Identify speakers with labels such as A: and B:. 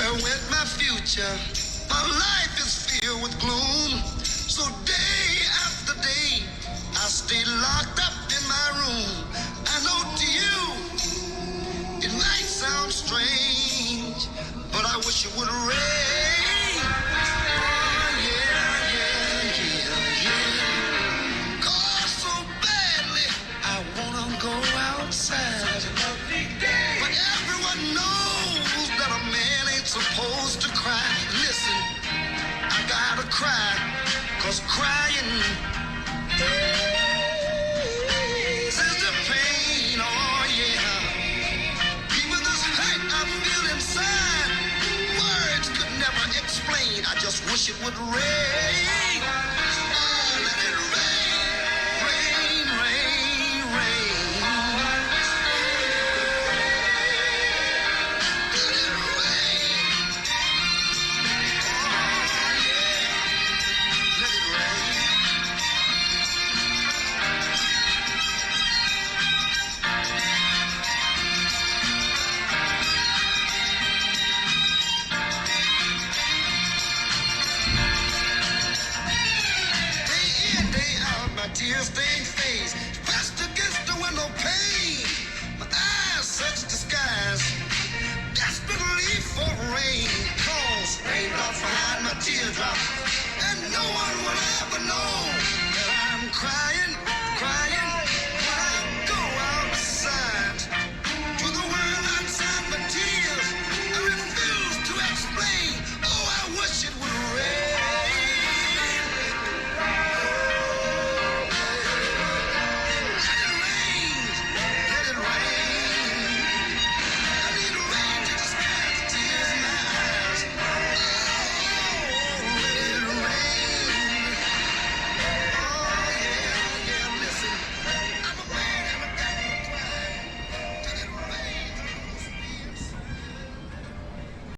A: Where went my future? My life is filled with gloom. So day after day, I stay locked up in my room. I know to you, it might sound strange, but I wish it would rain. Oh, yeah, yeah, yeah, yeah. Cause so badly, I wanna go outside. But everyone knows that a man ain't supposed to cry. Listen, I gotta cry, cause crying is the pain, oh yeah. Even this hurt I feel inside, words could never explain. I just wish it would rain. Oh, let it rain, rain, rain, rain. Let it rain. Oh yeah, let it rain. Day in, day out, my tear-stained face pressed against the window pane. My eyes search the skies desperately for rain. Cause raindrops behind my teardrops, and no one will ever know that I'm crying.